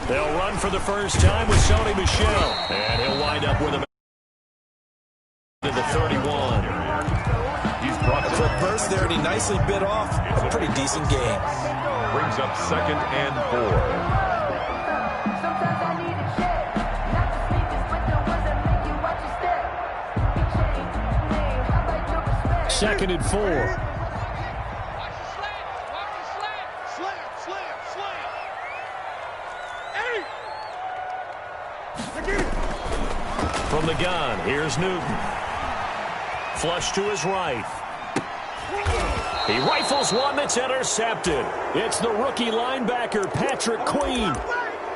They'll run for the first time with Sony Michel, and he'll wind up with him to the 31. He's brought a quick burst there, and he nicely bit off a pretty decent game. Brings up 2nd and 4. 2nd and 4. From the gun, here's Newton. Flush to his right. He rifles one that's intercepted. It's the rookie linebacker, Patrick Queen.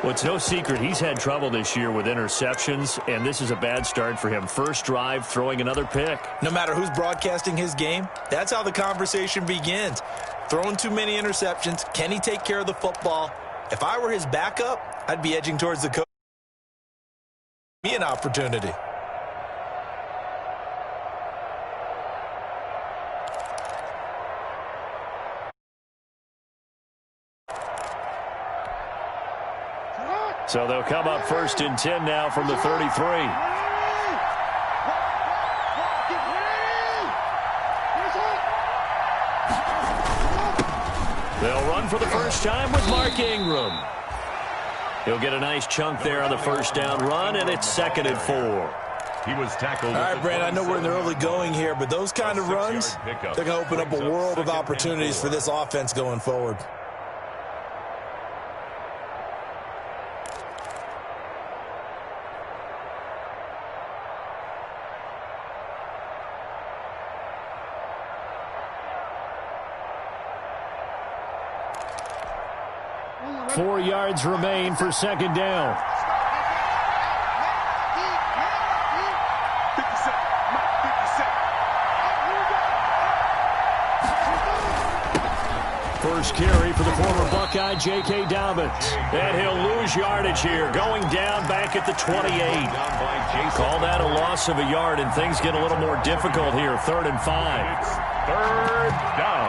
Well, it's no secret he's had trouble this year with interceptions, and this is a bad start for him. First drive, throwing another pick. No matter who's broadcasting his game, that's how the conversation begins. Throwing too many interceptions, can he take care of the football? If I were his backup, I'd be edging towards the coach. Me an opportunity. So they'll come up 1st and 10 now from the 33. They'll run for the first time with Mark Ingram. He'll get a nice chunk there on the first down run, and it's 2nd and 4. He was tackled. All right, Brandon, I know we're in the early going here, but those kind of runs, they're going to open up a world of opportunities for this offense going forward. Four yards remain for 2nd down. First carry for the former Buckeye, J.K. Dobbins. And he'll lose yardage here, going down back at the 28. Call that a loss of a yard, and things get a little more difficult here. 3rd and 5. It's 3rd down.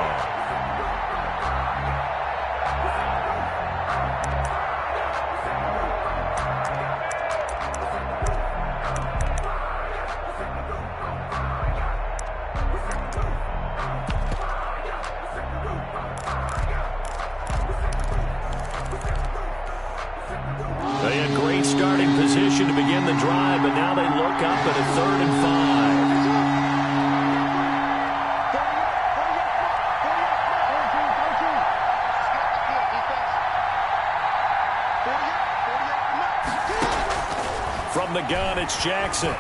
They had great starting position to begin the drive, but now they look up at a 3rd and 5. From the gun, it's Jackson.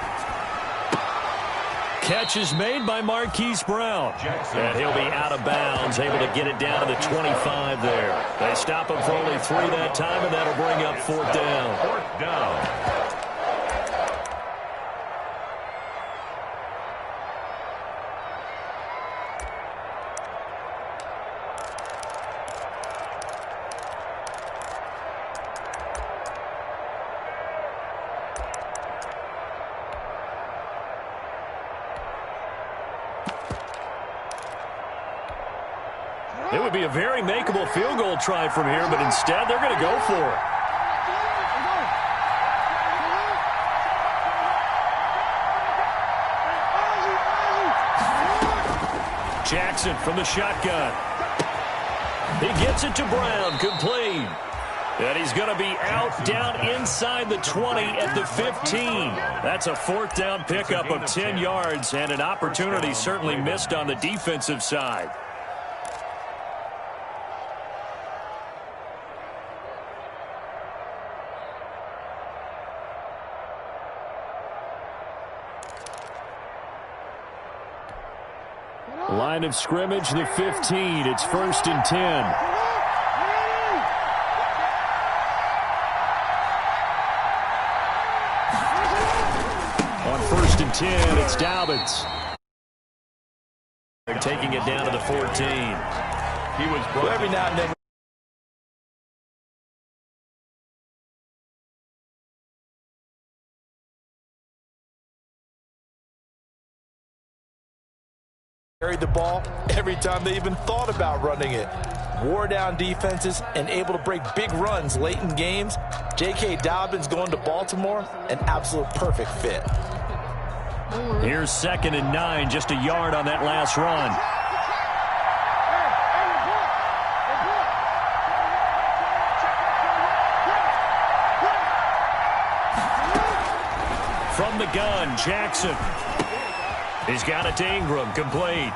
Catch is made by Marquise Brown. And he'll be out of bounds, able to get it down to the 25 there. They stop him for only 3 that time, and that'll bring up 4th down. 4th down. It would be a very makeable field goal try from here, but instead they're going to go for it. Jackson from the shotgun. He gets it to Brown, complete. And he's going to be out down inside the 20 at the 15. That's a 4th down pickup of 10 yards, and an opportunity certainly missed on the defensive side. Line of scrimmage, the 15. It's 1st and 10. On 1st and 10, it's Dobbins. They're taking it down to the 14. He was brought every now and then. Carried the ball every time they even thought about running it. wore down defenses, and able to break big runs late in games. J.K. Dobbins going to Baltimore, an absolute perfect fit. Here's 2nd and 9, just a yard on that last run. From the gun, Jackson. He's got it to Ingram, complete.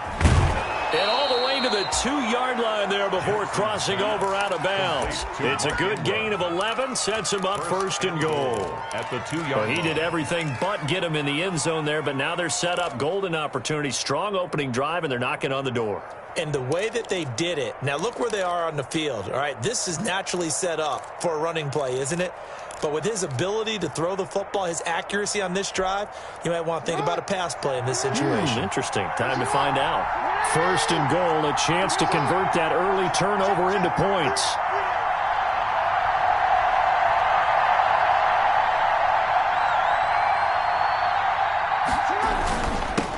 And all the way to the 2-yard line there before crossing over out of bounds. It's a good gain of 11, sets him up 1st and goal. At the 2-yard Well, he did everything but get him in the end zone there, but now they're set up, golden opportunity, strong opening drive, and they're knocking on the door. And the way that they did it, now look where they are on the field. All right, this is naturally set up for a running play, isn't it? But with his ability to throw the football, his accuracy on this drive, you might want to think about a pass play in this situation. Interesting. Time to find out. 1st and goal, a chance to convert that early turnover into points.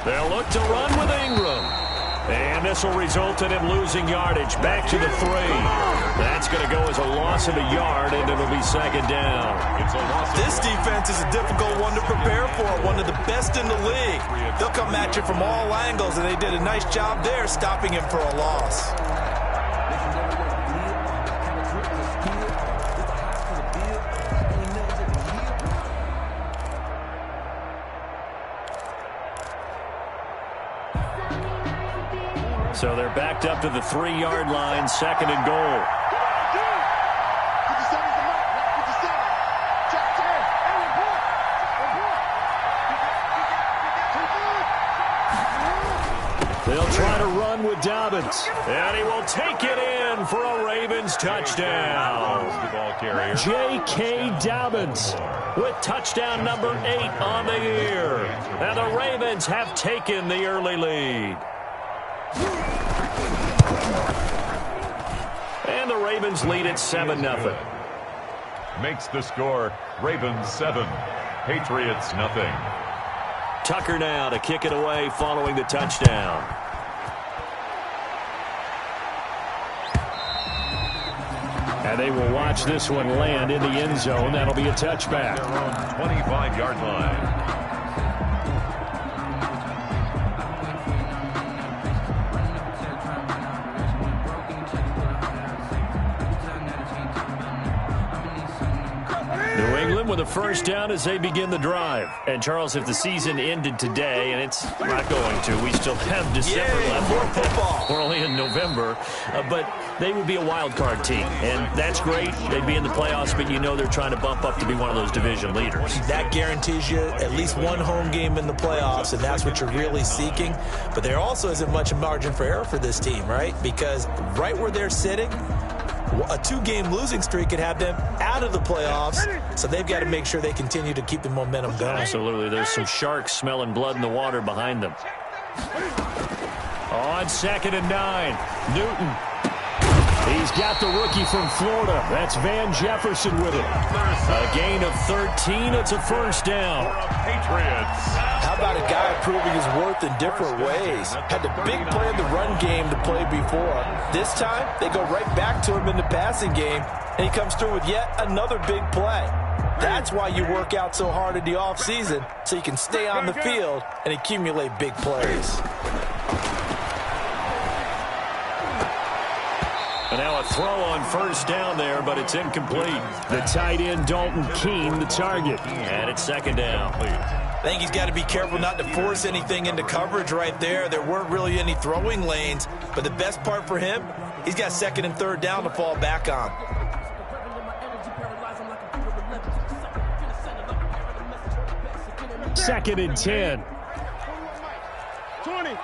They'll look to run with Ingram. And this will result in him losing yardage back to the 3. That's going to go as a loss of a yard, and it'll be 2nd down. This defense is a difficult one to prepare for, one of the best in the league. They'll come at you from all angles, and they did a nice job there stopping him for a loss. So they're backed up to the 3-yard line, 2nd and goal. They'll try to run with Dobbins. And he will take it in for a Ravens touchdown. J.K. Dobbins with touchdown number 8 on the year. And the Ravens have taken the early lead. And the Ravens lead at 7-0. Makes the score Ravens 7, Patriots nothing. Tucker now to kick it away following the touchdown. And they will watch this one land in the end zone. That'll be a touchback. Their own 25-yard line. New England with a 1st down as they begin the drive. And, Charles, if the season ended today, and it's not going to, we still have December left. More football. We're only in November. But they would be a wild card team. And that's great. They'd be in the playoffs, but you know they're trying to bump up to be one of those division leaders. That guarantees you at least one home game in the playoffs, and that's what you're really seeking. But there also isn't much margin for error for this team, right? Because right where they're sitting, a 2-game losing streak could have them out of the playoffs, so they've got to make sure they continue to keep the momentum going. Absolutely. There's some sharks smelling blood in the water behind them. On 2nd and 9, Newton. He's got the rookie from Florida. That's Van Jefferson with him. A gain of 13. It's a 1st down. Patriots. How about a guy proving his worth in different ways? Had the big play in the run game to play before. This time, they go right back to him in the passing game, and he comes through with yet another big play. That's why you work out so hard in the offseason, so you can stay on the field and accumulate big plays. And now a throw on 1st down there, but it's incomplete. The tight end, Dalton Keene, the target. And it's 2nd down. I think he's got to be careful not to force anything into coverage right there. There weren't really any throwing lanes, but the best part for him, he's got 2nd and 3rd down to fall back on. Second and 10. 20.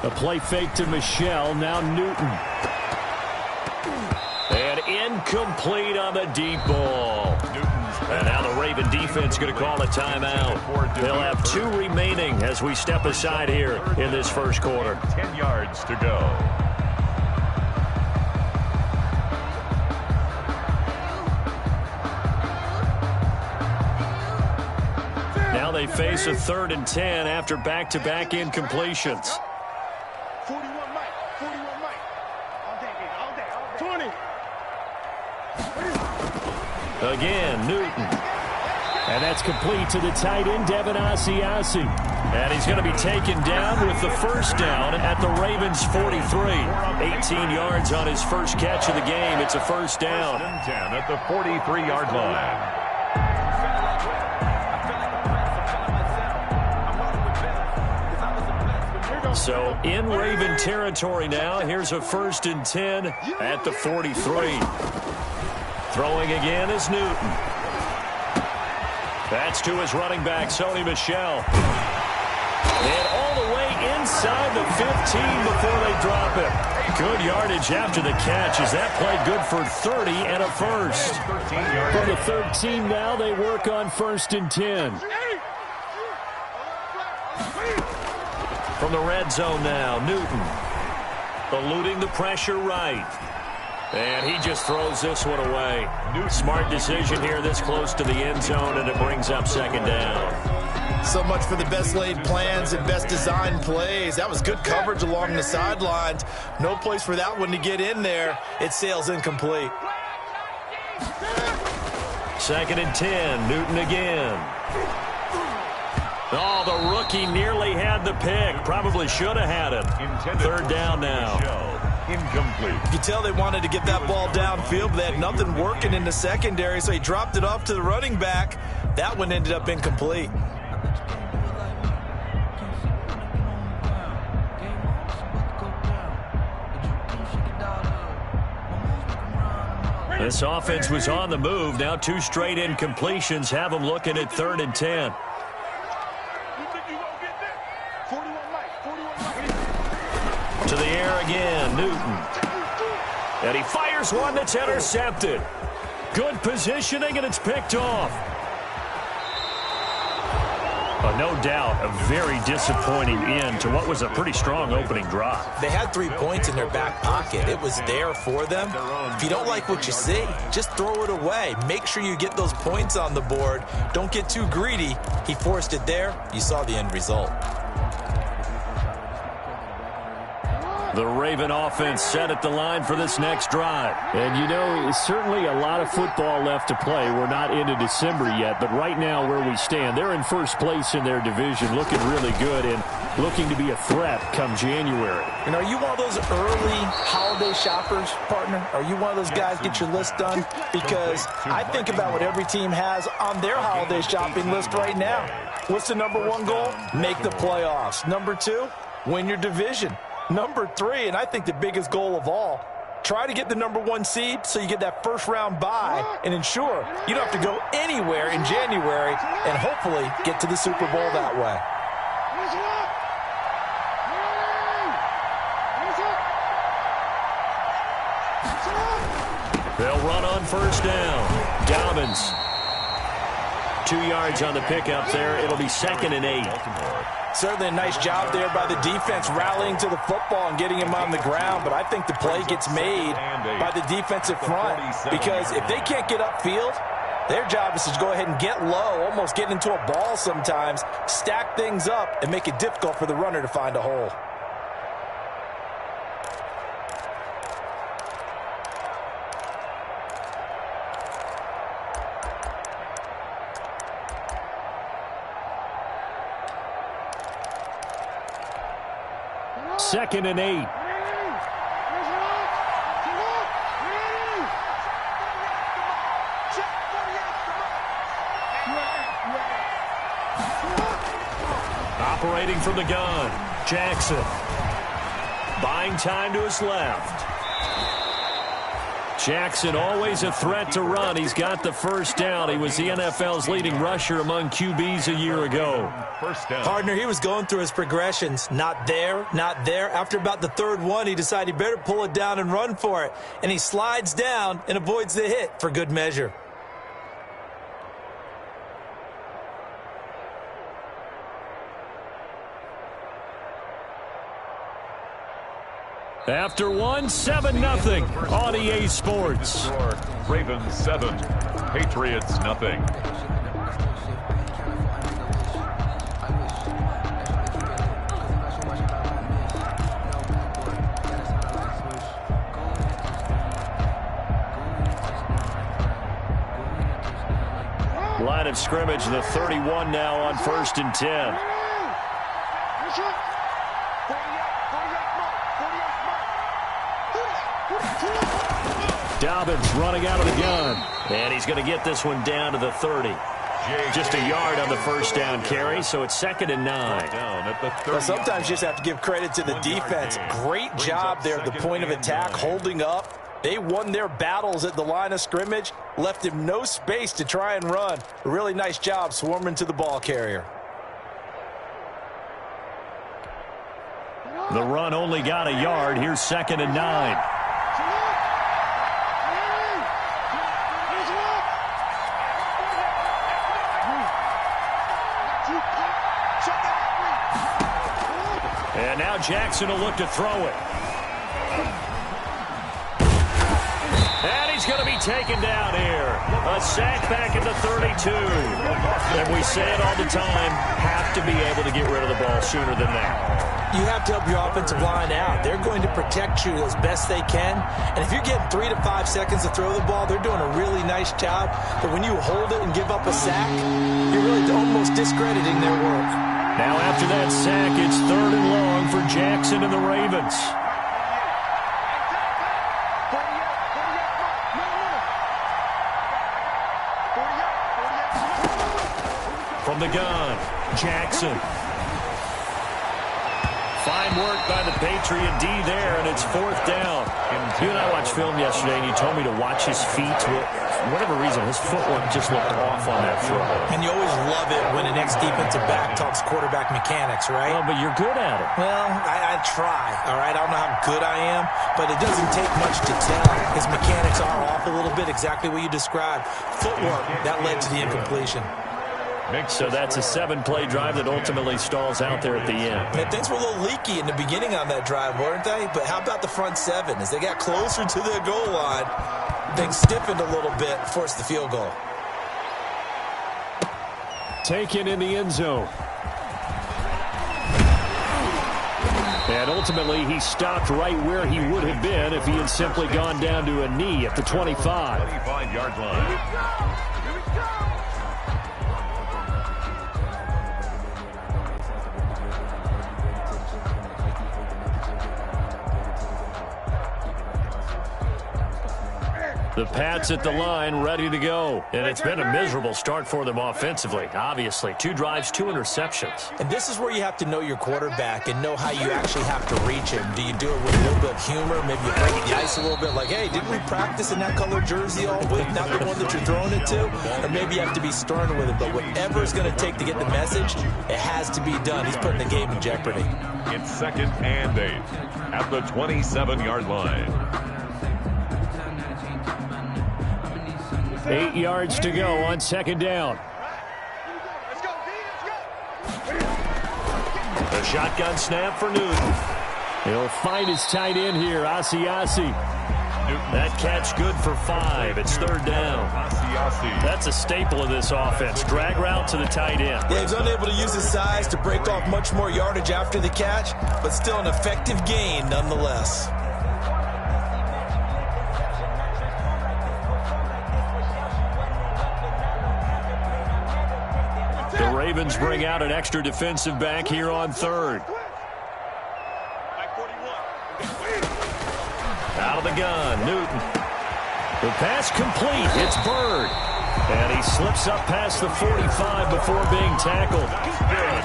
A play fake to Michelle. Now Newton. And incomplete on the deep ball. And now the Raven defense going to call a timeout. They'll have 2 remaining as we step aside here in this 1st quarter. 10 yards to go. Now they face a 3rd and 10 after back-to-back incompletions. 41, Mike. 41. Again, Newton. And that's complete to the tight end, Devin Asiasi. And he's going to be taken down with the first down at the Ravens' 43. 18 yards on his first catch of the game. It's a first down. 10 at the 43-yard line. So in Raven territory now. Here's a 1st and 10 at the 43. Throwing again is Newton. That's to his running back, Sony Michel. And all the way inside the 15 before they drop it. Good yardage after the catch as that play good for 30 and a first. From the 13 now, they work on 1st and 10. From the red zone now, Newton. Eluding the pressure right. And he just throws this one away. Smart decision here this close to the end zone, and it brings up 2nd down. So much for the best laid plans and best designed plays. That was good coverage along the sidelines. No place for that one to get in there. It sails incomplete. 2nd and 10, Newton again. Oh, the rookie nearly had the pick. Probably should have had it. 3rd down now. Incomplete. You tell they wanted to get that ball downfield, but they had nothing working in the secondary, so he dropped it off to the running back. That one ended up incomplete. This offense was on the move. Now 2 straight incompletions have them looking at 3rd and 10. To the air again, Newton. And he fires one that's intercepted. Good positioning, and it's picked off. No doubt, a very disappointing end to what was a pretty strong opening drive. They had 3 points in their back pocket. It was there for them. If you don't like what you see, just throw it away. Make sure you get those points on the board. Don't get too greedy. He forced it there. You saw the end result. The Raven offense set at the line for this next drive. And, you know, certainly a lot of football left to play. We're not into December yet, but right now where we stand, they're in first place in their division, looking really good and looking to be a threat come January. And are you one of those early holiday shoppers, partner? Are you one of those guys get your list done? Because I think about what every team has on their holiday shopping list right now. What's the number 1 goal? Make the playoffs. Number 2, win your division. Number 3, and I think the biggest goal of all, try to get the number 1 seed so you get that first-round bye and ensure you don't have to go anywhere in January and hopefully get to the Super Bowl that way. They'll run on 1st down. Dobbins. 2 yards on the pickup there. It'll be 2nd and 8. Certainly a nice job there by the defense rallying to the football and getting him on the ground, but I think the play gets made by the defensive front because if they can't get upfield, their job is to go ahead and get low, almost get into a ball sometimes, stack things up, and make it difficult for the runner to find a hole. Second and 8. Operating from the gun, Jackson. Buying time to his left. Jackson always a threat to run. He's got the first down. He was the NFL's leading rusher among QBs a year ago. First down. Partner, he was going through his progressions. Not there, not there. After about the 3rd one, he decided he better pull it down and run for it. And he slides down and avoids the hit for good measure. After 7-0 on EA Sports. Ravens 7, Patriots nothing. Line of scrimmage, the 31 now on 1st and 10. Dobbins running out of the gun. And he's going to get this one down to the 30. Just a yard on the first down carry, so it's 2nd and 9. Well, sometimes you just have to give credit to the defense. Great job there at the point of attack, holding up. They won their battles at the line of scrimmage, left him no space to try and run. A really nice job swarming to the ball carrier. The run only got a yard. Here's 2nd and 9. And now Jackson will look to throw it. And he's going to be taken down here. A sack back at the 32. And we say it all the time, have to be able to get rid of the ball sooner than that. You have to help your offensive line out. They're going to protect you as best they can. And if you're getting 3 to 5 seconds to throw the ball, they're doing a really nice job. But when you hold it and give up a sack, you're really almost discrediting their work. Now after that sack, it's 3rd and long for Jackson and the Ravens. From the gun, Jackson. Fine work by the Patriot D there, and it's 4th down. You and I watched film yesterday, and you told me to watch his feet. For whatever reason, his footwork just looked off on that throw. And you always love it when an ex-defensive back talks quarterback mechanics, right? Well, but you're good at it. Well, I try, all right? I don't know how good I am, but it doesn't take much to tell. His mechanics are off a little bit, exactly what you described. Footwork, that led to the incompletion. So that's a 7-play drive that ultimately stalls out there at the end. And things were a little leaky in the beginning on that drive, weren't they? But how about the front 7? As they got closer to the goal line, things stiffened a little bit, forced the field goal. Taken in the end zone. And ultimately, he stopped right where he would have been if he had simply gone down to a knee at the 25. 25-yard line. The Pats at the line, ready to go. And it's been a miserable start for them offensively, obviously. 2 drives, 2 interceptions. And this is where you have to know your quarterback and know how you actually have to reach him. Do you do it with a little bit of humor? Maybe you break the ice a little bit like, hey, didn't we practice in that color jersey all week? Not the one that you're throwing it to? Or maybe you have to be stern with it. But whatever it's going to take to get the message, it has to be done. He's putting the game in jeopardy. It's 2nd and 8 at the 27-yard line. 8 yards to go on 2nd down. The shotgun snap for Newton. He'll find his tight end here, Asiasi. That catch good for 5. It's 3rd down. That's a staple of this offense. Drag route to the tight end. Yeah, he's unable to use his size to break off much more yardage after the catch, but still an effective gain nonetheless. The Ravens bring out an extra defensive back here on 3rd. Out of the gun, Newton. The pass complete. It's Bird. And he slips up past the 45 before being tackled.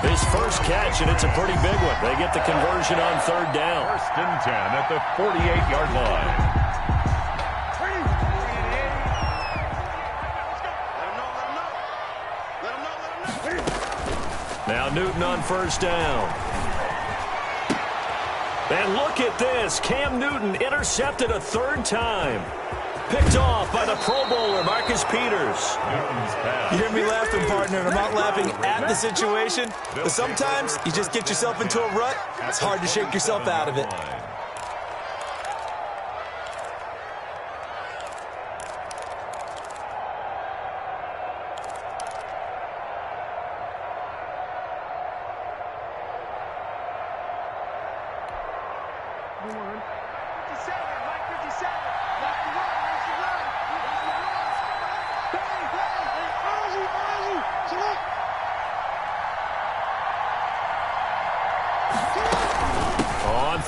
His first catch, and it's a pretty big one. They get the conversion on 3rd down. 1st and 10 at the 48-yard line. Now Newton on 1st down. And look at this. Cam Newton intercepted a 3rd time. Picked off by the Pro Bowler, Marcus Peters. You hear me laughing, partner, and I'm not laughing at the situation. But sometimes you just get yourself into a rut. It's hard to shake yourself out of it.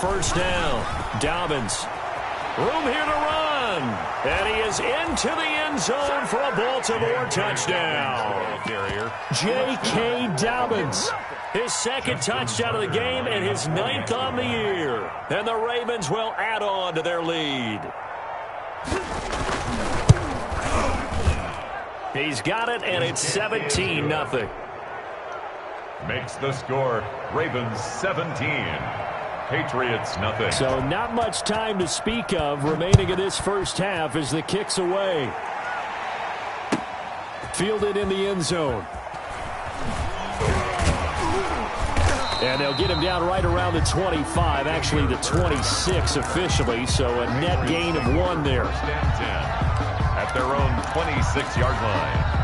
first down. Dobbins. Room here to run. And he is into the end zone for a Baltimore touchdown. J.K. Dobbins. His second touchdown of the game and his 9th on the year. And the Ravens will add on to their lead. He's got it, and it's 17-0. Makes the score Ravens 17. Patriots nothing. So not much time to speak of remaining in this first half as the kick's away. Fielded in the end zone. And they'll get him down right around the 25, actually the 26 officially, so a net gain of 1 there. First and 10 at their own 26-yard line.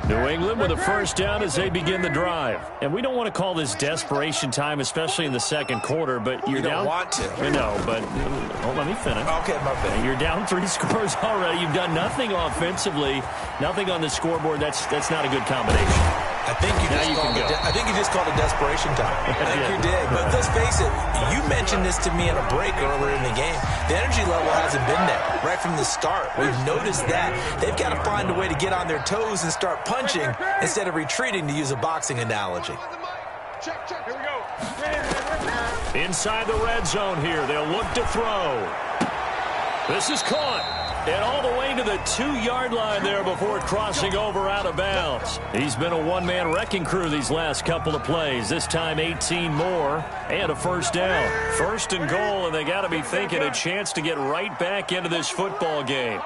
New England with a first down as they begin the drive. And we don't want to call this desperation time, especially in the second quarter, but you're down. You don't want to. I know, but let me finish. Okay, my bad. You're down 3 scores already. You've done nothing offensively, nothing on the scoreboard. That's not a good combination. I think you just called it desperation time. I think you did. But let's face it, you mentioned this to me in a break earlier in the game. The energy level hasn't been there right from the start. We've noticed that. They've got to find a way to get on their toes and start punching instead of retreating, to use a boxing analogy. Check. Here we go. Inside the red zone here. They'll look to throw. This is caught. And all the way to the 2-yard line there before crossing over out of bounds. He's been a one-man wrecking crew these last couple of plays. This time 18 more and a first down. First and goal, and they got to be thinking a chance to get right back into this football game.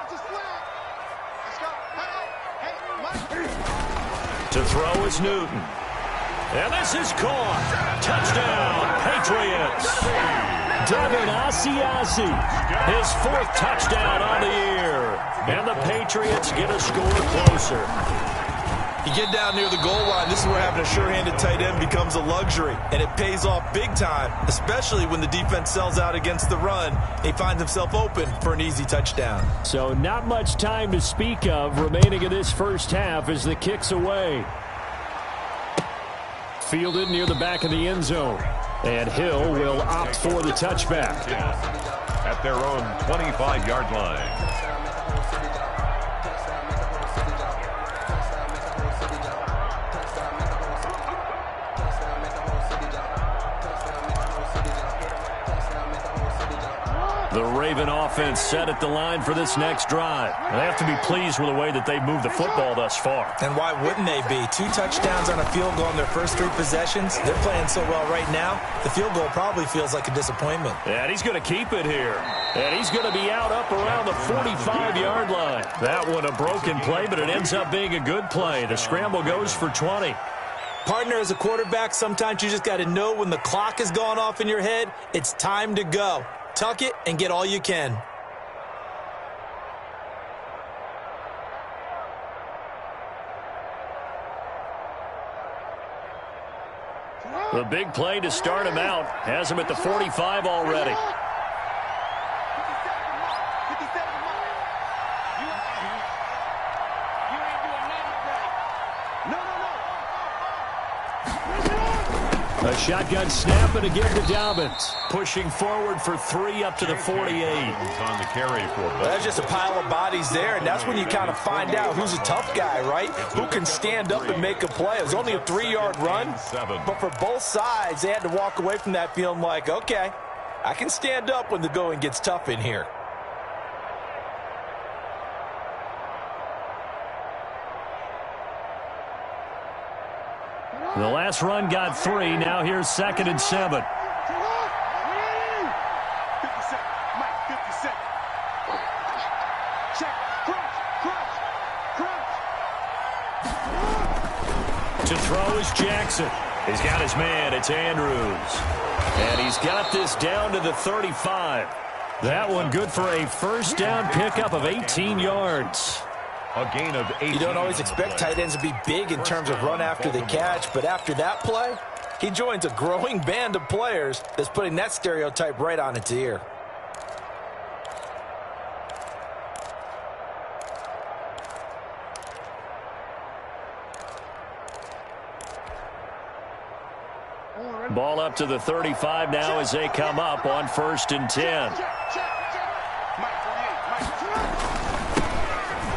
To throw is Newton. And this is caught. Touchdown, Patriots. Devin Asiasi, his 4th touchdown on the year. And the Patriots get a score closer. You get down near the goal line, this is where having a sure-handed tight end becomes a luxury. And it pays off big time, especially when the defense sells out against the run. He finds himself open for an easy touchdown. So not much time to speak of remaining in this first half as the kick's away. Fielded near the back of the end zone. And Hill will opt for the touchback. At their own 25-yard line. The Raven offense set at the line for this next drive. They have to be pleased with the way that they've moved the football thus far. And why wouldn't they be? 2 touchdowns on a field goal in their first 3 possessions. They're playing so well right now, the field goal probably feels like a disappointment. And he's going to keep it here. And he's going to be out up around the 45-yard line. That one a broken play, but it ends up being a good play. The scramble goes for 20. Partner, as a quarterback, sometimes you just got to know when the clock has gone off in your head, it's time to go. Tuck it and get all you can. The big play to start him out has him at the 45 already. A shotgun snap and again to Dobbins. Pushing forward for 3 up to the 48. On the carry for That's just a pile of bodies there, and that's when you kind of find out who's a tough guy, right? Who can stand up and make a play. It was only a 3-yard run, but for both sides, they had to walk away from that feeling like, okay, I can stand up when the going gets tough in here. The last run got 3. Now here's 2nd and 7. 50 seconds. Check. Crunch. To throw is Jackson. He's got his man. It's Andrews. And he's got this down to the 35. That one good for a first down pickup of 18 yards. a gain of 8. You don't always expect tight ends to be big in terms of run after the catch, but after that play, he joins a growing band of players that's putting that stereotype right on its ear. Ball up to the 35 now as they come up on 1st and 10.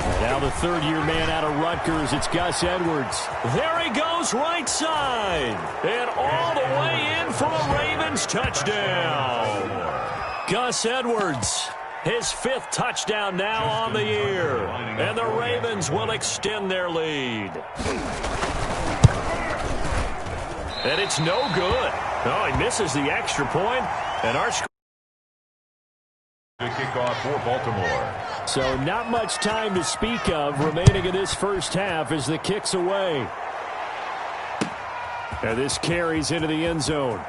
And now the third-year man out of Rutgers, it's Gus Edwards. There he goes right side. And all the way in for a Ravens touchdown. Gus Edwards, his 5th touchdown now on the year. And the Ravens will extend their lead. And it's no good. Oh, he misses the extra point. And our score. The kickoff for Baltimore. So not much time to speak of remaining in this first half as the kick's away. And this carries into the end zone.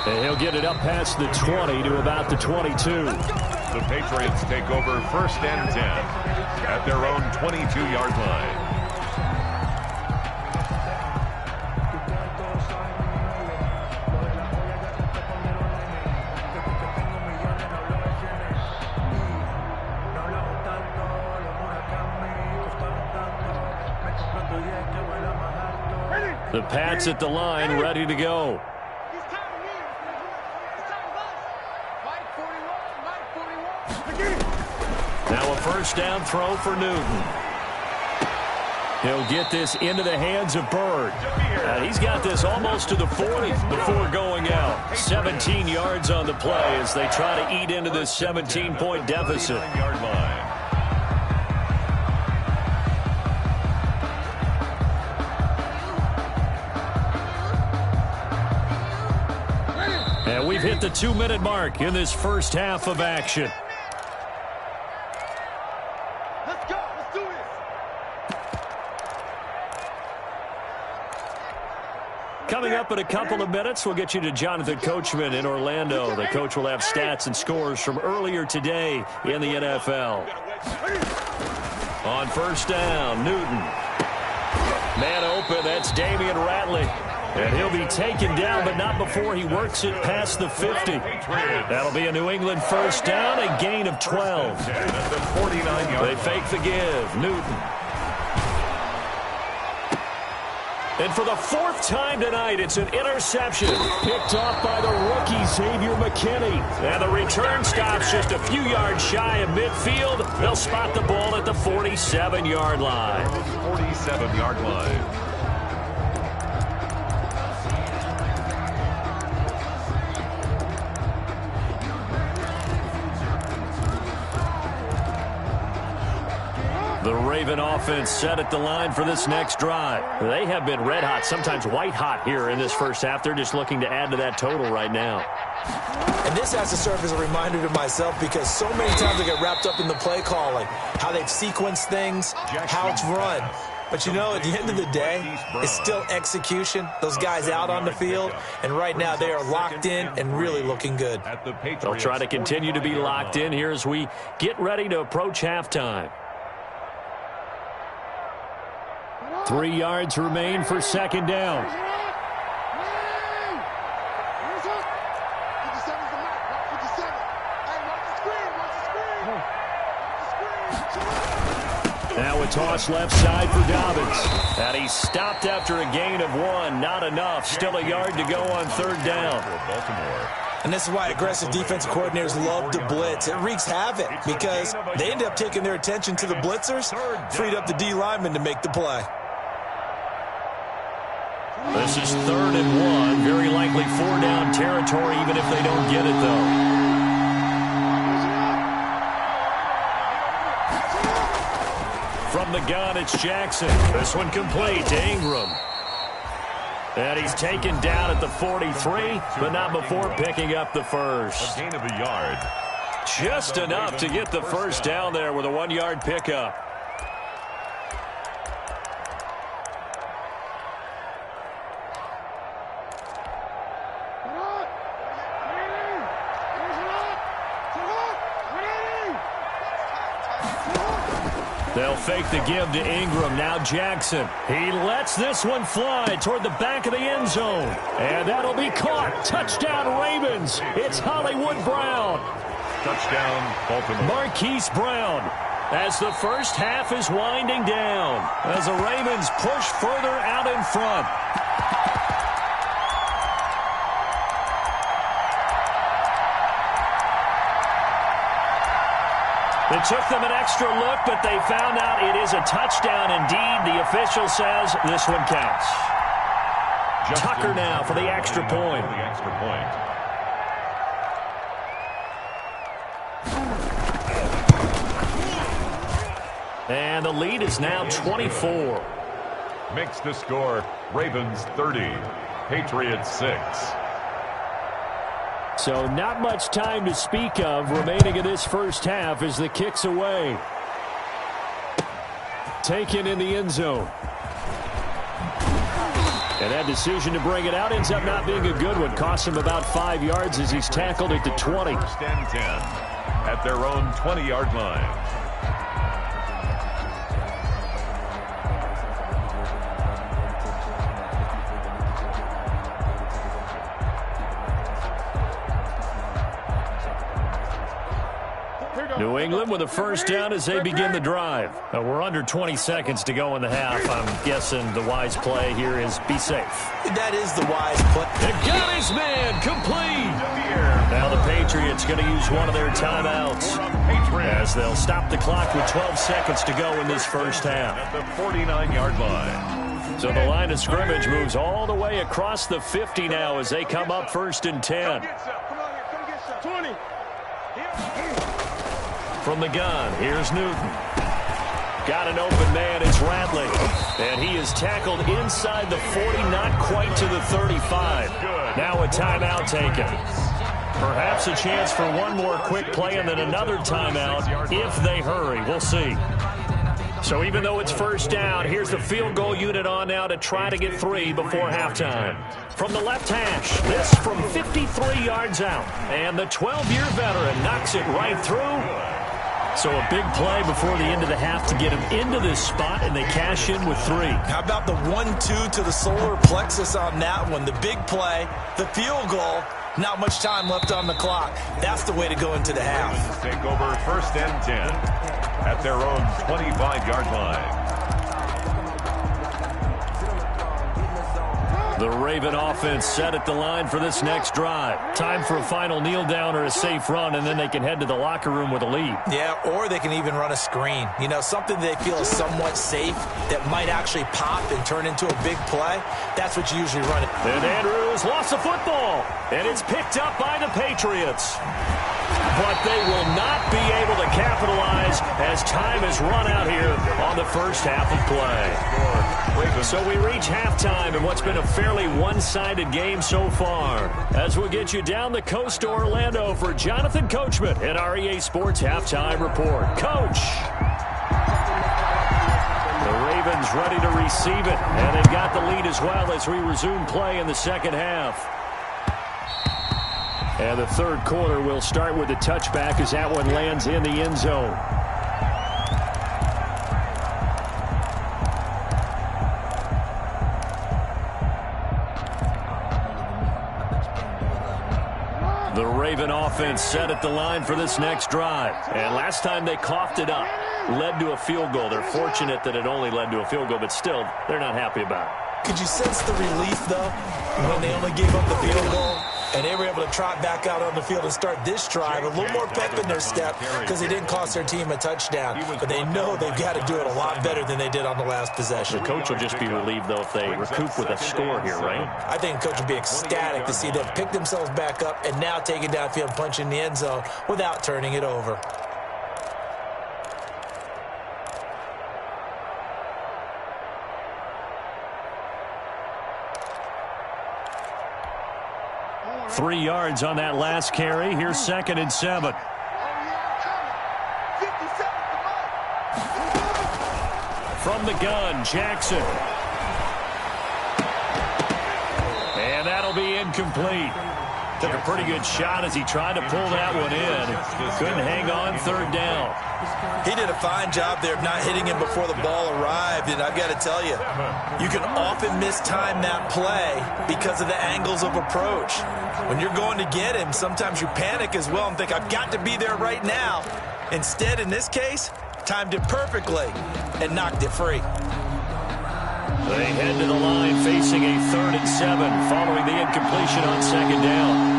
And he'll get it up past the 20 to about the 22. The Patriots take over 1st and 10 at their own 22-yard line. The Pats at the line, ready to go. Now a first down throw for Newton. He'll get this into the hands of Bird. He's got this almost to the 40 before going out. 17 yards on the play as they try to eat into this 17-point deficit. And we've hit the 2-minute mark in this first half of action. Let's go. Let's do this. Coming up in a couple of minutes, we'll get you to Jonathan Coachman in Orlando. The coach will have stats and scores from earlier today in the NFL. On first down, Newton. Man open, that's Damian Ratley. And he'll be taken down, but not before he works it past the 50. That'll be a New England first down, a gain of 12. They fake the give. Newton. And for the 4th time tonight, it's an interception. Picked off by the rookie, Xavier McKinney. And the return stops just a few yards shy of midfield. They'll spot the ball at the 47-yard line. 47-yard line. The Raven offense set at the line for this next drive. They have been red hot, sometimes white hot here in this first half. They're just looking to add to that total right now. And this has to serve as a reminder to myself because so many times I get wrapped up in the play calling, how they've sequenced things, how it's run. But, you know, at the end of the day, it's still execution. Those guys out on the field, and right now they are locked in and really looking good. They'll try to continue to be locked in here as we get ready to approach halftime. 3 yards remain for second down. Now a toss left side for Dobbins. And he's stopped after a gain of 1. Not enough. Still a yard to go on third down. And this is why aggressive defensive coordinators love to blitz. It wreaks havoc because they end up taking their attention to the blitzers, freed up the D lineman to make the play. This is 3rd and 1. Very likely 4-down territory, even if they don't get it, though. From the gun, it's Jackson. This one complete to Ingram. And he's taken down at the 43, but not before picking up the first. A gain of a yard. Just enough to get the first down there with a 1-yard pickup. They'll fake the give to Ingram. Now Jackson. He lets this one fly toward the back of the end zone. And that'll be caught. Touchdown, Ravens. It's Hollywood Brown. Touchdown, Baltimore. Marquise Brown. As the first half is winding down. As the Ravens push further out in front. It took them an extra look, but they found out it is a touchdown indeed. The official says this one counts. Tucker now for the extra point. And the lead is now 24. Makes the score Ravens 30, Patriots 6. So not much time to speak of remaining in this first half as the kick's away. Taken in the end zone. And that decision to bring it out ends up not being a good one. Costs him about 5 yards as he's tackled at the 20. First and 10 at their own 20-yard line. New England with a first down as they begin the drive. We're under 20 seconds to go in the half. I'm guessing the wise play here is be safe. That is the wise play. And got his man complete. Now the Patriots going to use one of their timeouts as they'll stop the clock with 12 seconds to go in this first half. At the 49-yard line. So the line of scrimmage moves all the way across the 50 now as they come up first and 10. From the gun, here's Newton. Got an open man, it's Radley. And he is tackled inside the 40, not quite to the 35. Now a timeout taken. Perhaps a chance for one more quick play and then another timeout if they hurry. We'll see. So even though it's first down, here's the field goal unit on now to try to get 3 before halftime. From the left hash, this from 53 yards out. And the 12-year veteran knocks it right through. So a big play before the end of the half to get him into this spot, and they cash in with 3. How about the 1-2 to the solar plexus on that one? The big play, the field goal, not much time left on the clock. That's the way to go into the half. Take over first and 10 at their own 25-yard line. The Raven offense set at the line for this next drive. Time for a final kneel down or a safe run, and then they can head to the locker room with a lead. Yeah, or they can even run a screen. You know, something they feel is somewhat safe that might actually pop and turn into a big play. That's what you usually run it. And Andrews lost the football, and it's picked up by the Patriots. But they will not be able to capitalize as time has run out here on the first half of play. So we reach halftime in what's been a fairly one-sided game so far. As we'll get you down the coast to Orlando for Jonathan Coachman at our EA Sports Halftime Report. Coach! The Ravens ready to receive it, and they've got the lead as well as we resume play in the second half. And the third quarter will start with a touchback as that one lands in the end zone. The Raven offense set at the line for this next drive. And last time they coughed it up, led to a field goal. They're fortunate that it only led to a field goal, but still, they're not happy about it. Could you sense the relief, though, when they only gave up the field goal? And they were able to trot back out on the field and start this drive. A little more pep in their step because they didn't cost their team a touchdown. But they know they've got to do it a lot better than they did on the last possession. The coach will just be relieved, though, if they recoup with a score here, right? I think the coach will be ecstatic to see them pick themselves back up and now take it downfield and punch in the end zone without turning it over. Three yards on that last carry. Here's 2nd and 7. From the gun, Jackson. And that'll be incomplete. Took a pretty good shot as he tried to pull that one in. Couldn't hang on, 3rd down. He did a fine job there of not hitting him before the ball arrived, and I've got to tell you, you can often mistime that play because of the angles of approach. When you're going to get him, sometimes you panic as well and think, I've got to be there right now. Instead, in this case, timed it perfectly and knocked it free. They head to the line facing a 3rd and 7 following the incompletion on 2nd down.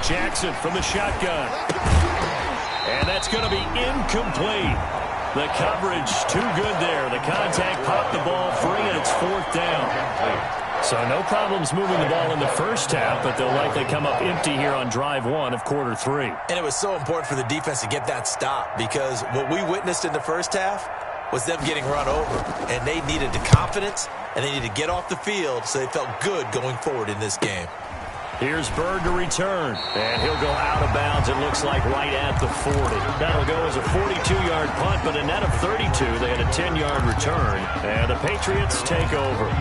Jackson from the shotgun. And that's going to be incomplete. The coverage too good there. The contact popped the ball free, and it's 4th down. So no problems moving the ball in the first half, but they'll likely come up empty here on drive 1 of quarter 3. And it was so important for the defense to get that stop, because what we witnessed in the first half was them getting run over. And they needed the confidence, and they needed to get off the field so they felt good going forward in this game. Here's Bird to return, and he'll go out of bounds, it looks like, right at the 40. That'll go as a 42-yard punt, but a net of 32. They had a 10-yard return, and the Patriots take over.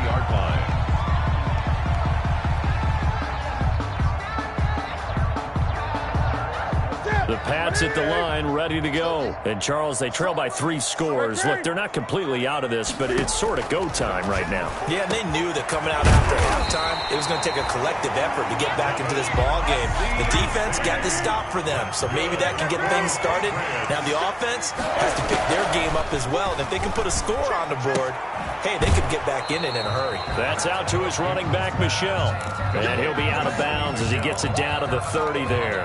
The Pats at the line, ready to go. And, Charles, they trail by 3 scores. Look, they're not completely out of this, but it's sort of go time right now. Yeah, and they knew that coming out after halftime, it was going to take a collective effort to get back into this ball game. The defense got the stop for them, so maybe that can get things started. Now the offense has to pick their game up as well. And if they can put a score on the board, hey, they could get back in it in a hurry. That's out to his running back, Michel. And he'll be out of bounds as he gets it down to the 30 there.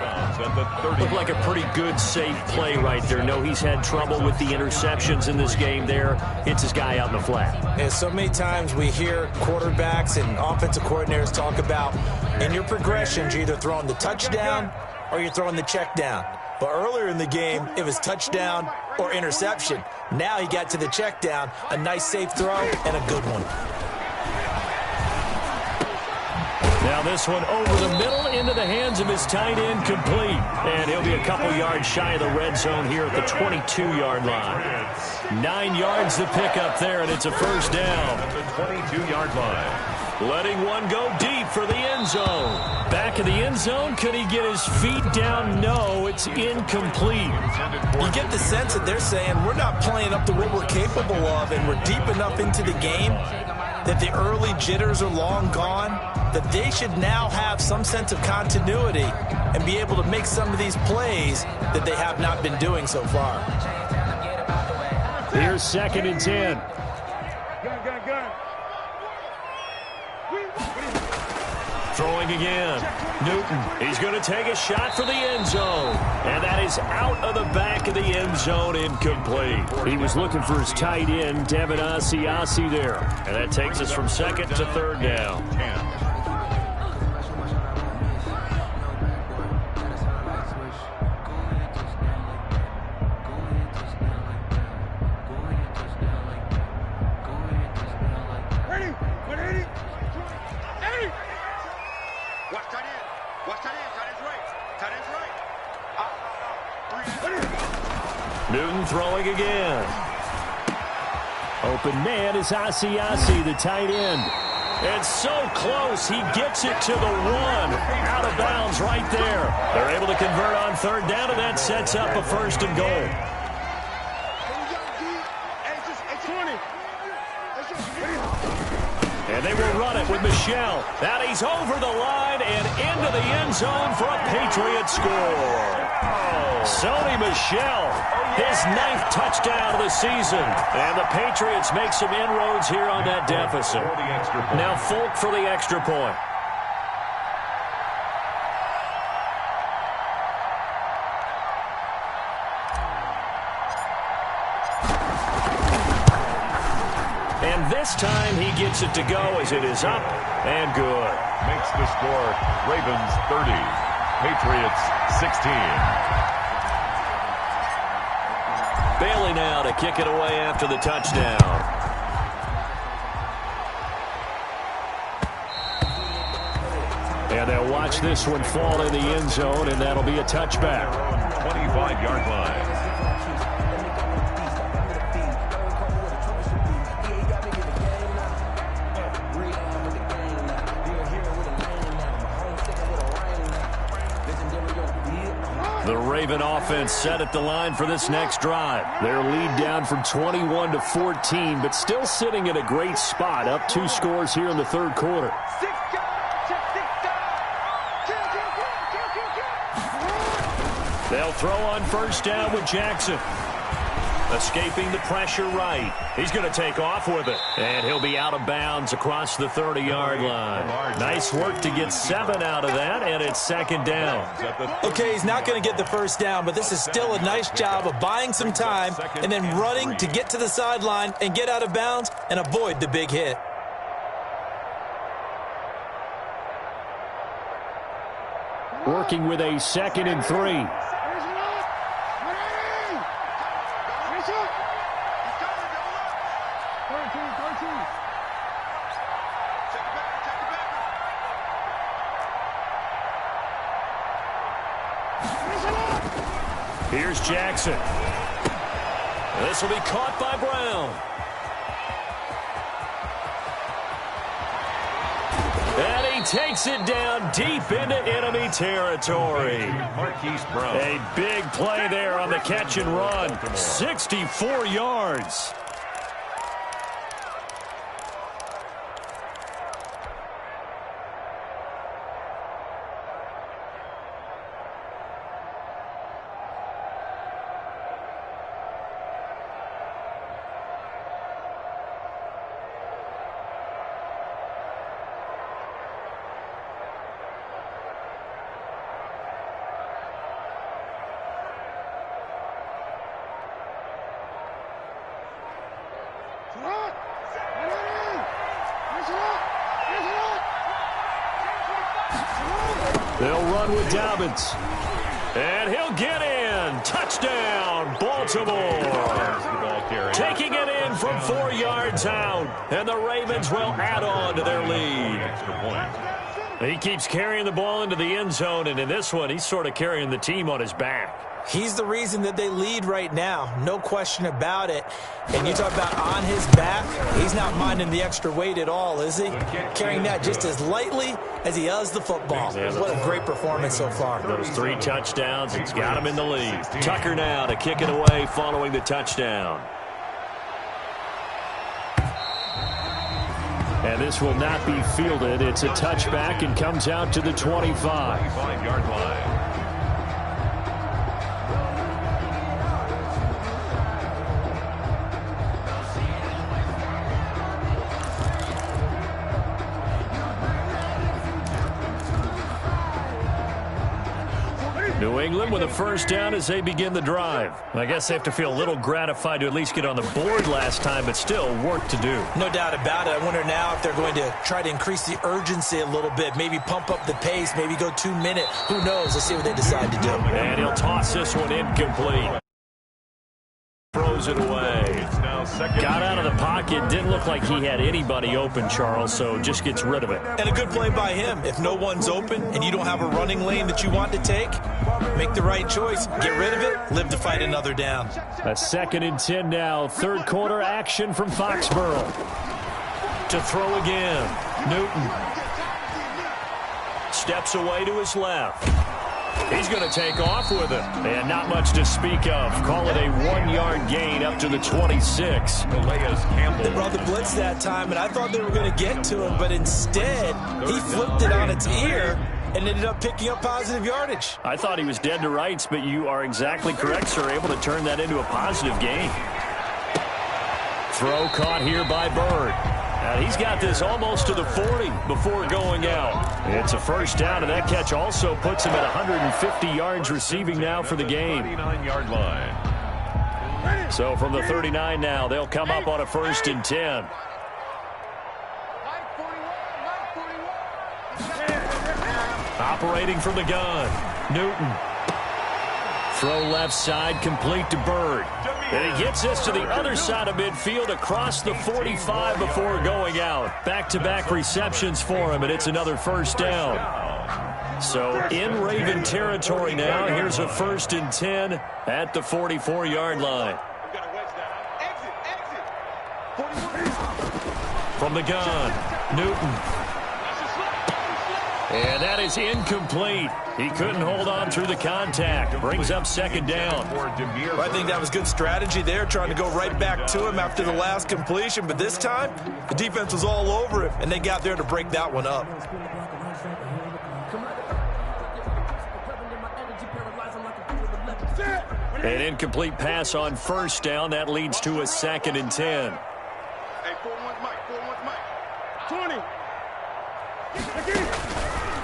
Looked like a pretty good, safe play right there. No, he's had trouble with the interceptions in this game there. Hits his guy out in the flat. And so many times we hear quarterbacks and offensive coordinators talk about in your progressions, you're either throwing the touchdown or you're throwing the check down. But earlier in the game, it was touchdown or interception. Now he got to the check down, a nice safe throw, and a good one. Now this one over the middle into the hands of his tight end, complete. And he'll be a couple yards shy of the red zone here at the 22-yard line. 9 yards to pick up there, and it's a first down. At the 22-yard line. Letting one go deep for the end zone. Back of the end zone, could he get his feet down? No, it's incomplete. You get the sense that they're saying we're not playing up to what we're capable of, and we're deep enough into the game that the early jitters are long gone, that they should now have some sense of continuity and be able to make some of these plays that they have not been doing so far. Here's 2nd and 10. Throwing again. Newton, he's going to take a shot for the end zone. And that is out of the back of the end zone, incomplete. He was looking for his tight end, Devin Asiasi there. And that takes us from 2nd to 3rd down. Newton throwing again. Open man is Asiasi, the tight end. It's so close. He gets it to the 1. Out of bounds right there. They're able to convert on 3rd down, and that sets up a 1st and goal. And they will run it with Michel. Now he's over the line and into the end zone for a Patriot score. Sony Michel, his 9th touchdown of the season. And the Patriots make some inroads here on that deficit. Now Folk for the extra point. And this time he gets it to go as it is up and good. Makes the score Ravens 30, Patriots 16. Bailey now to kick it away after the touchdown. And they'll watch this one fall in the end zone, and that'll be a touchback. 25-yard line. The Raven offense set at the line for this next drive. Their lead down from 21 to 14, but still sitting in a great spot, up 2 scores here in the 3rd quarter. throw on first down with Jackson. Escaping the pressure right. He's going to take off with it. And he'll be out of bounds across the 30-yard line. Nice work to get 7 out of that, and it's second down. Okay, he's not going to get the first down, but this is still a nice job of buying some time and then running to get to the sideline and get out of bounds and avoid the big hit. Working with a 2nd and 3. Here's Jackson. This will be caught by Brown. And he takes it down deep into enemy territory. A big play there on the catch and run. 64 yards. They'll run with Dobbins. And he'll get in. Touchdown, Baltimore. Taking it in from 4 yards out. And the Ravens will add on to their lead. He keeps carrying the ball into the end zone, and in this one, he's sort of carrying the team on his back. He's the reason that they lead right now. No question about it. And you talk about on his back, he's not minding the extra weight at all, is he? Carrying that just as lightly as he does the football. What a great performance so far. Those 3 touchdowns, it's got him in the lead. Tucker now to kick it away following the touchdown. And this will not be fielded. It's a touchback and comes out to the 25-yard line. New England with a first down as they begin the drive. I guess they have to feel a little gratified to at least get on the board last time, but still work to do. No doubt about it. I wonder now if they're going to try to increase the urgency a little bit, maybe pump up the pace, maybe go 2 minute. Who knows? Let's see what they decide to do. And he'll toss this one incomplete. Throws it away. Got out of the pocket. Didn't look like he had anybody open, Charles, so just gets rid of it. And a good play by him. If no one's open and you don't have a running lane that you want to take, make the right choice. Get rid of it. Live to fight another down. A 2nd and 10 now. Third quarter action from Foxborough. To throw again. Newton. Steps away to his left. He's going to take off with it. And not much to speak of. Call it a 1-yard gain up to the 26. They brought the blitz that time, and I thought they were going to get to him, but instead, he flipped it on its ear and ended up picking up positive yardage. I thought he was dead to rights, but you are exactly correct, sir. Able to turn that into a positive gain. Throw caught here by Bird. And he's got this almost to the 40 before going out. It's a first down, and that catch also puts him at 150 yards receiving now for the game. 39-yard line. So from the 39 now, they'll come up on a 1st and 10. Operating from the gun, Newton. Throw left side, complete to Bird. And he gets this to the other side of midfield across the 45 before going out. Back-to-back receptions for him, and it's another first down. So in Raven territory now, here's a 1st and 10 at the 44-yard line. From the gun, Newton. And that is incomplete. He couldn't hold on through the contact. Brings up 2nd down. I think that was good strategy there, trying to go right back to him after the last completion. But this time, the defense was all over him, and they got there to break that one up. An incomplete pass on first down. That leads to a 2nd and 10. Hey, 4-1's Mike. 4-1's Mike. 20.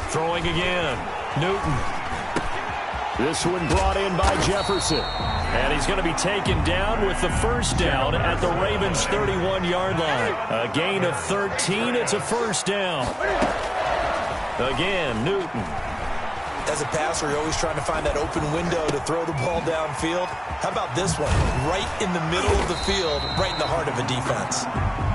Throwing again. Newton. This one brought in by Jefferson. And he's going to be taken down with the first down at the Ravens' 31-yard line. A gain of 13. It's a first down. Again, Newton. As a passer, you're always trying to find that open window to throw the ball downfield. How about this one? Right in the middle of the field, right in the heart of a defense.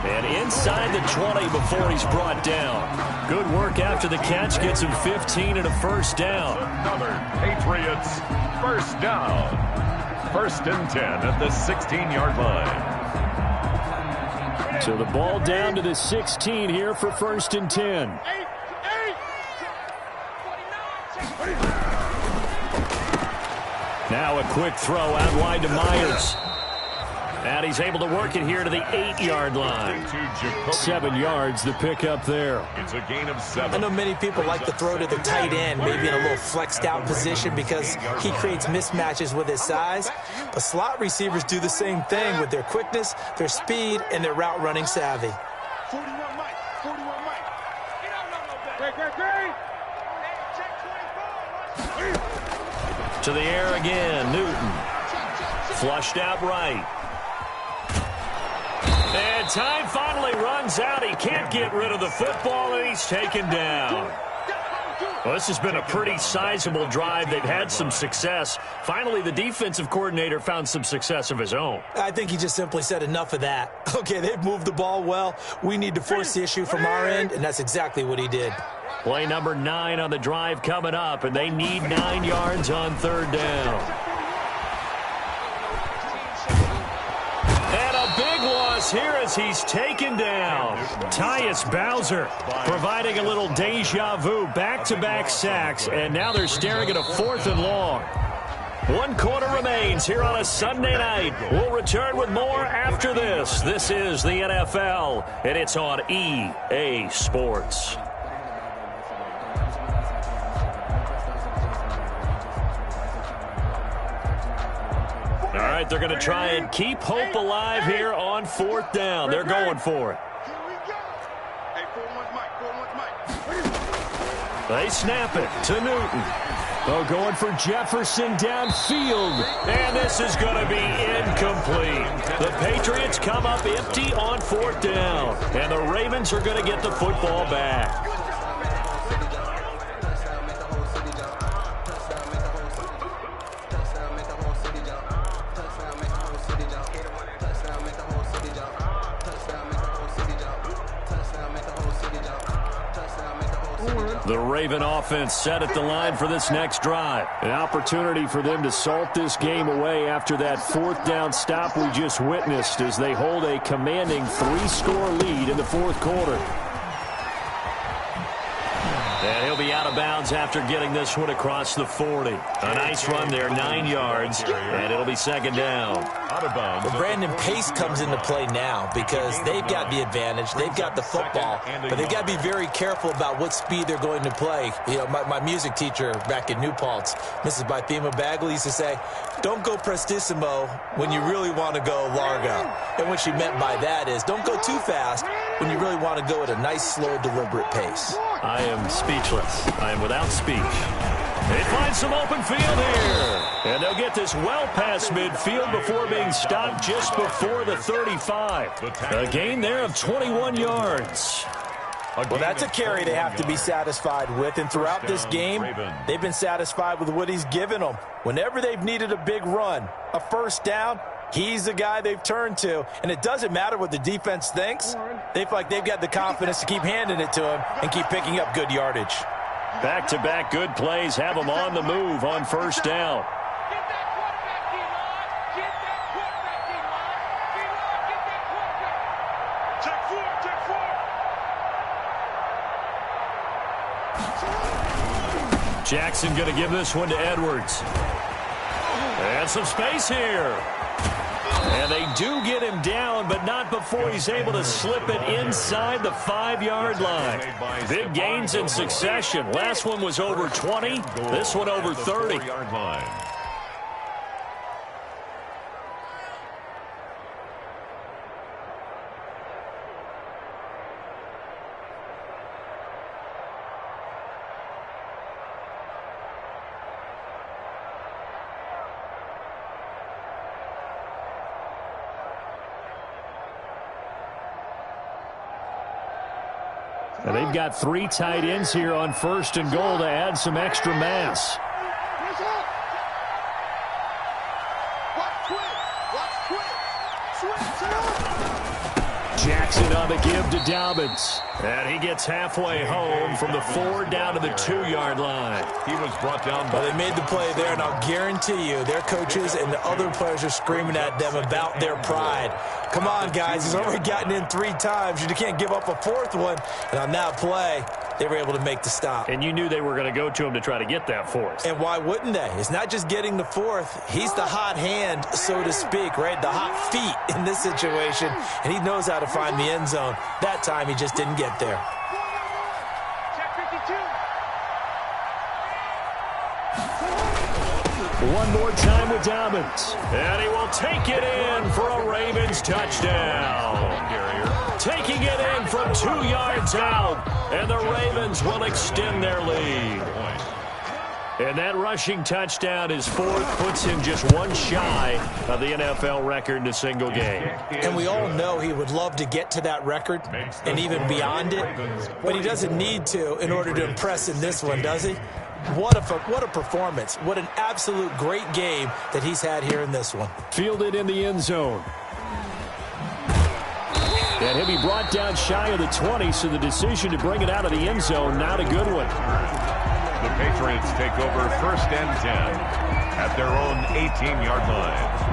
And inside the 20 before he's brought down. Good work after the catch. Gets him 15 and a first down. Another Patriots first down. 1st and 10 at the 16-yard line. So the ball down to the 16 here for 1st and 10. Now a quick throw out wide to Myers. And he's able to work it here to the 8-yard line. 7 yards the pickup there. It's a gain of 7. I know many people like to throw to the tight end, maybe in a little flexed out position because he creates mismatches with his size. But slot receivers do the same thing with their quickness, their speed, and their route running savvy. 41 Mike. 41 Mike. Great. To the air again, Newton. Flushed out right. And time finally runs out. He can't get rid of the football, and he's taken down. Well, this has been a pretty sizable drive. They've had some success. Finally, the defensive coordinator found some success of his own. I think he just simply said enough of that. Okay, they've moved the ball well. We need to force the issue from our end, and that's exactly what he did. Play number 9 on the drive coming up, and they need 9 yards on 3rd down. And a big loss here as he's taken down. Tyus Bowser providing a little deja vu, back-to-back sacks, and now they're staring at a 4th and long. 1 quarter remains here on a Sunday night. We'll return with more after this. This is the NFL, and it's on EA Sports. All right, they're going to try and keep hope alive here on 4th down. They're going for it. Hey, 4-1's Mike. 4-1's Mike. They snap it to Newton. Oh, going for Jefferson downfield. And this is going to be incomplete. The Patriots come up empty on 4th down. And the Ravens are going to get the football back. The Raven offense set at the line for this next drive. An opportunity for them to salt this game away after that 4th down stop we just witnessed as they hold a commanding 3-score lead in the 4th quarter. And he'll be out of bounds after getting this one across the 40. A nice run there, 9 yards, and it'll be 2nd down. Out of bounds. Well, Brandon, pace comes into play now because they've got the advantage. They've got the football, but they've got to be very careful about what speed they're going to play. You know, my music teacher back in New Paltz, Mrs. Bythema Bagley, used to say, don't go prestissimo when you really want to go largo. And what she meant by that is don't go too fast when you really want to go at a nice, slow, deliberate pace. I am speechless. I am without speech. They find some open field here. And they'll get this well past midfield before being stopped just before the 35. A gain there of 21 yards. Well, that's a carry they have to be satisfied with. And throughout this game, they've been satisfied with what he's given them. Whenever they've needed a big run, a 1st down, he's the guy they've turned to. And it doesn't matter what the defense thinks. They feel like they've got the confidence to keep handing it to him and keep picking up good yardage. Back-to-back good plays have them on the move on 1st down. Jackson going to give this one to Edwards. And some space here. And they do get him down, but not before he's able to slip it inside the 5-yard line. Big gains in succession. Last one was over 20. This one over 30. And they've got 3 tight ends here on 1st and goal to add some extra mass. Jackson on the give to Dobbins. And he gets halfway home from the 4 down to the 2-yard line. He was brought down by... Well, they made the play there, and I'll guarantee you their coaches and the other players are screaming at them about their pride. Come on, guys. He's already gotten in 3 times. You can't give up a 4th one. And on that play, they were able to make the stop. And you knew they were going to go to him to try to get that 4th. And why wouldn't they? It's not just getting the 4th. He's the hot hand, so to speak, right? The hot feet in this situation. And he knows how to find the end zone. That time, he just didn't get there. One more time with Dobbins. And he will take it in for a Ravens touchdown. Taking it in from 2 yards out. And the Ravens will extend their lead. And that rushing touchdown is 4th, puts him just 1 shy of the NFL record in a single game. And we all know he would love to get to that record and even beyond it, but he doesn't need to in order to impress in this one, does he? What a performance. What an absolute great game that he's had here in this one. Fielded in the end zone. And he'll be brought down shy of the 20, so the decision to bring it out of the end zone, not a good one. The Patriots take over 1st and 10 at their own 18-yard line.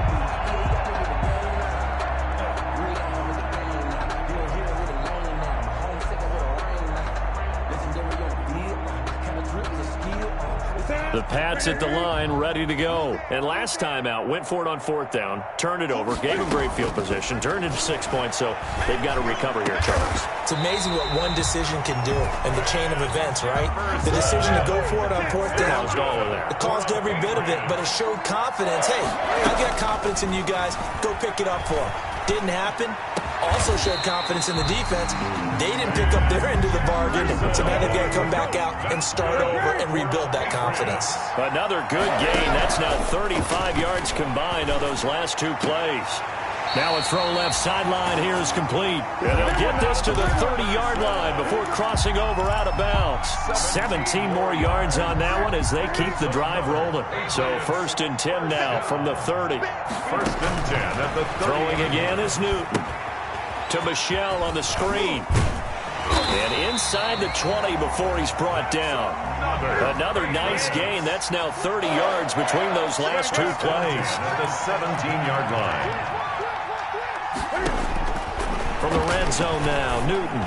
The Pats at the line, ready to go. And last time out, went for it on 4th down, turned it over, gave him great field position, turned it to 6 points, so they've got to recover here, Charles. It's amazing what one decision can do in the chain of events, right? The decision to go for it on 4th down. Caused all of that. It caused every bit of it, but it showed confidence. Hey, I got confidence in you guys. Go pick it up for them. Didn't happen. Also showed confidence in the defense. They didn't pick up their end of the bargain, so now they've got to come back out and start over and rebuild that confidence. Another good gain. That's now 35 yards combined on those last 2 plays. Now a throw left sideline here is complete. And they'll get this to the 30-yard line before crossing over out of bounds. 17 more yards on that one as they keep the drive rolling. So 1st and 10 now from the 30. 1st and 10 at the 30. Throwing again is Newton. To Michelle on the screen. And inside the 20 before he's brought down. Another nice gain. That's now 30 yards between those last 2 plays. The 17-yard line. From the red zone now, Newton.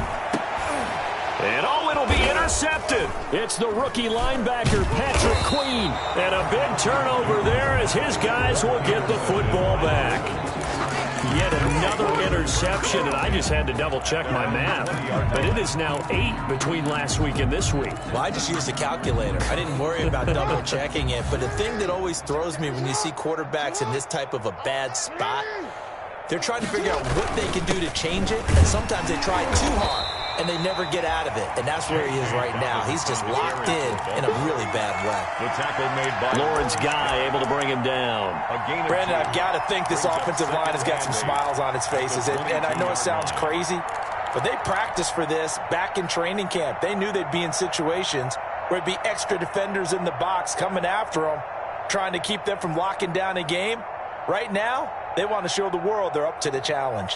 And oh, it'll be intercepted. It's the rookie linebacker, Patrick Queen. And a big turnover there as his guys will get the football back. Yet another interception, and I just had to double-check my math. But it is now 8 between last week and this week. Well, I just used a calculator. I didn't worry about double-checking it. But the thing that always throws me when you see quarterbacks in this type of a bad spot, they're trying to figure out what they can do to change it, and sometimes they try too hard, and they never get out of it. And that's where he is right now. He's just locked in a really bad way. The tackle made by Lawrence Guy able to bring him down. Brandon, I've got to think this offensive line has got some smiles on its faces. And I know it sounds crazy, but they practiced for this back in training camp. They knew they'd be in situations where it'd be extra defenders in the box coming after them, trying to keep them from locking down a game. Right now, they want to show the world they're up to the challenge.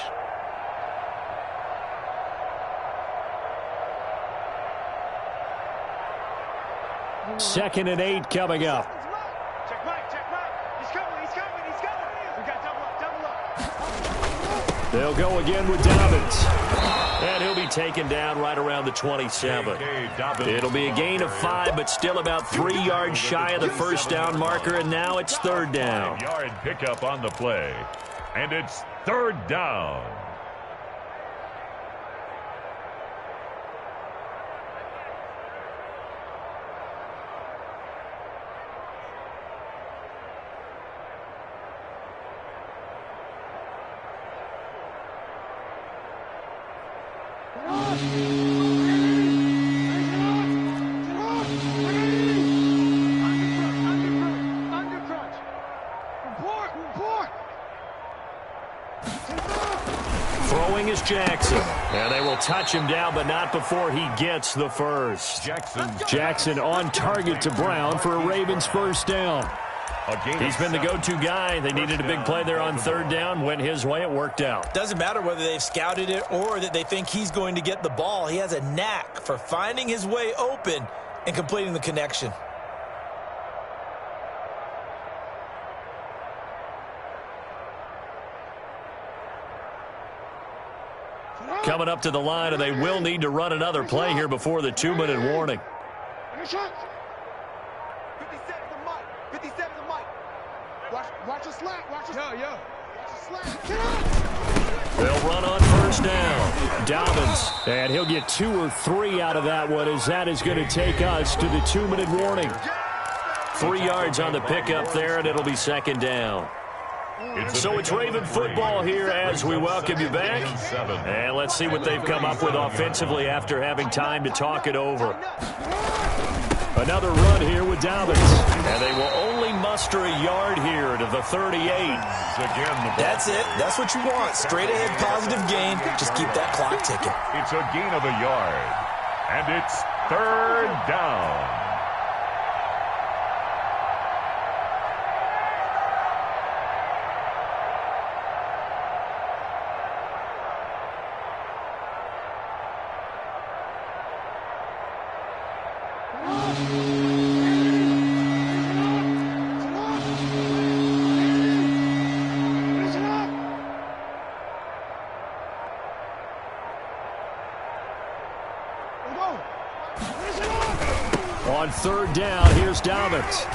Second and 8 coming up. Check Mike, check Mike. He's coming. We got double up. They'll go again with Dobbins. And he'll be taken down right around the 27. It'll be a gain of 5, but still about 3 yards shy of the 1st down marker, and now it's 3rd down. 5-yard pickup on the play, and it's 3rd down. Throwing is Jackson. And they will touch him down, but not before he gets the first. Jackson on target to Brown for a Ravens first down. He's been the go-to guy. They needed a big play there on third down. Went his way. It worked out. Doesn't matter whether they've scouted it or that they think he's going to get the ball. He has a knack for finding his way open and completing the connection. Coming up to the line, and they will need to run another play here before the 2-minute warning. 57 to Mike. 57 to Mike. Watch the slack. Watch the slack. They'll run on first down. Dobbins, and he'll get 2 or 3 out of that one, as that is going to take us to the 2-minute warning. 3 yards on the pickup there, and it'll be second down. So it's Raven football here as we welcome you back. And let's see what they've come up with offensively after having time to talk it over. Another run here with Dobbins. And they will only muster a yard here to the 38. That's it. That's what you want. Straight ahead positive gain. Just keep that clock ticking. It's a gain of a yard. And it's third down. On third down, here's Dobbins.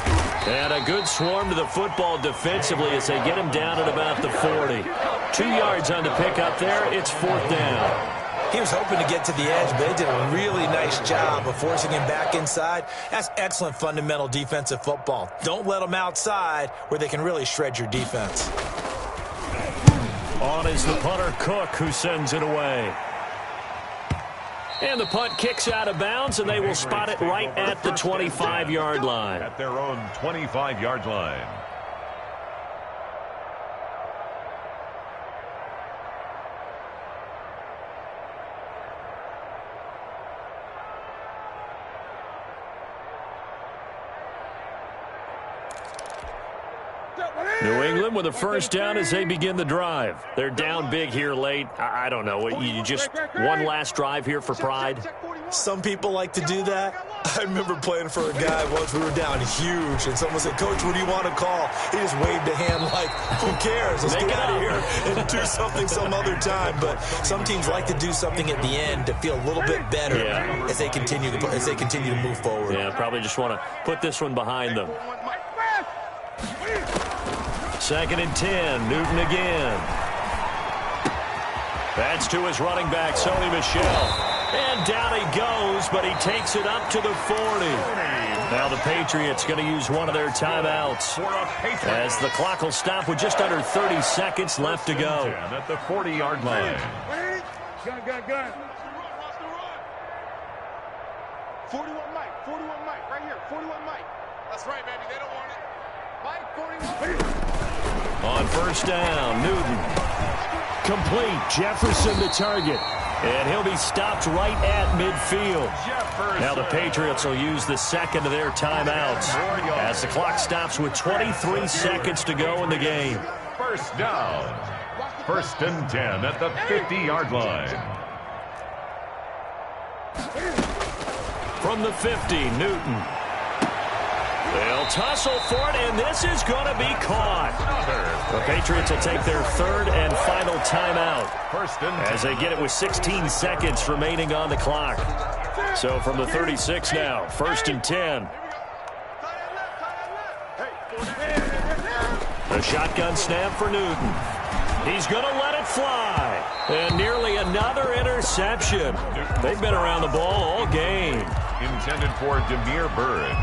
And a good swarm to the football defensively as they get him down at about the 40. 2 yards on the pickup there. It's fourth down. He was hoping to get to the edge, but they did a really nice job of forcing him back inside. That's excellent fundamental defensive football. Don't let them outside where they can really shred your defense. On is the punter, Cook, who sends it away. And the punt kicks out of bounds, and they will spot it right at the 25-yard line. At their own 25-yard line. New England with a first down as they begin the drive. They're down big here late. I don't know. You just one last drive here for pride? Some people like to do that. I remember playing for a guy once. We were down huge, and someone said, "Coach, what do you want to call?" He just waved a hand like, "Who cares? Let's get out of here and do something some other time." But some teams like to do something at the end to feel a little bit better as they continue to move forward. Yeah, probably just want to put this one behind them. Second and 10, Newton again. That's to his running back, Sony Michel. And down he goes, but he takes it up to the 40. Now the Patriots going to use one of their timeouts as the clock will stop with just under 30 seconds left to go. At the 40-yard line. Gun. 41 Mike, right here. 41 Mike. That's right, baby. They don't want it. Mike, 41. On first down, Newton. Complete. Jefferson the target. And he'll be stopped right at midfield. Now the Patriots will use the second of their timeouts as the clock stops with 23 seconds to go in the game. First down. First and 10 at the 50-yard line. From the 50, Newton. They'll tussle for it, and this is going to be caught. The Patriots will take their third and final timeout as they get it with 16 seconds remaining on the clock. So from the 36 now, first and 10. The shotgun snap for Newton. He's going to let it fly. And nearly another interception. They've been around the ball all game. Intended for Demir Bird.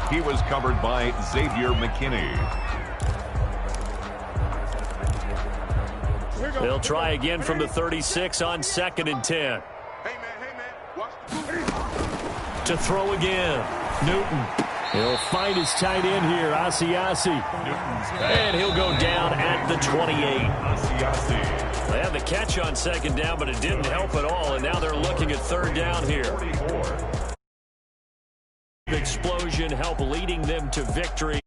He was covered by Xavier McKinney. They'll try again from the 36 on second and 10. Hey, man. Watch the to throw again. Newton. He'll find his tight end here, Asiasi. And he'll go down at the 28. Asiasi. They had the catch on second down, but it didn't help at all, and now they're looking at third down here. Explosion help leading them to victory.